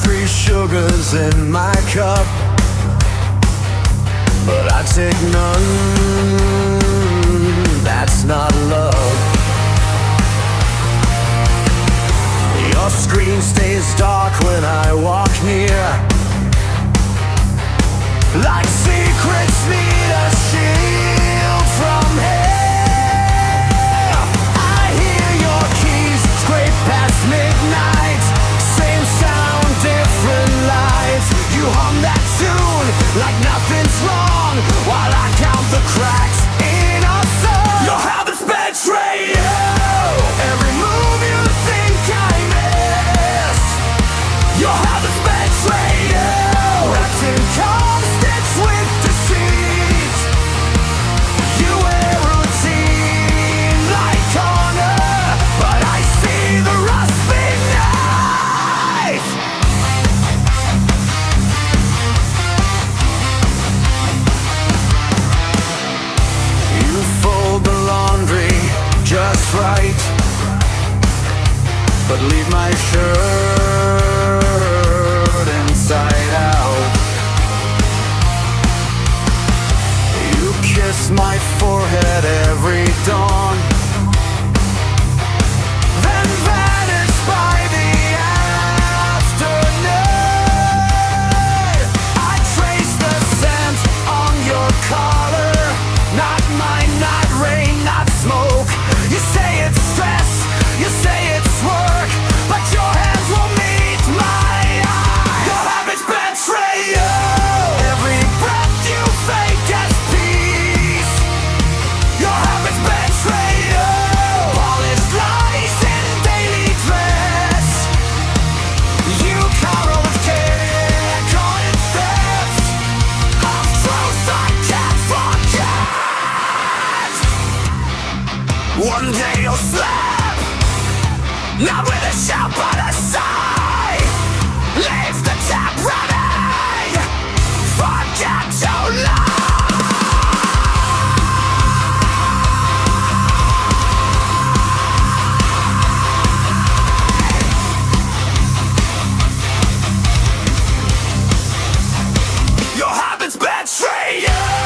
Three sugars in my cup, but I take none. That's not love. Your screen stays dark when I walk near, like secrets need a shield from hell. I hear your keys scrape past midnight. Same sound, different lives. You hum that tune like nothing's wrong, while I count the cracks in our soul. Your habits betray you. Every move you think I miss. Your habits betray you. Wrapped in calm, stitched with deceit. You wear routine like honor, but I see the rust beneath. You fold the laundry just right, but leave my shirt inside out. You kiss my forehead every dawn, then vanish by the afternoon. I trace the scent on your collar. Not mine, not rain, not smoke. You say it's stress, you say it's work, but your hands will meet my eyes. Your habits betray you. Every breath you fake as peace. Your habits betray you. Polished lies in daily dress. You cover with care, call it theft. Half truths I can't forget. One day you'll slip, not with a shout but a sigh. Leave the tap running, forget to lie. Your habits betray you.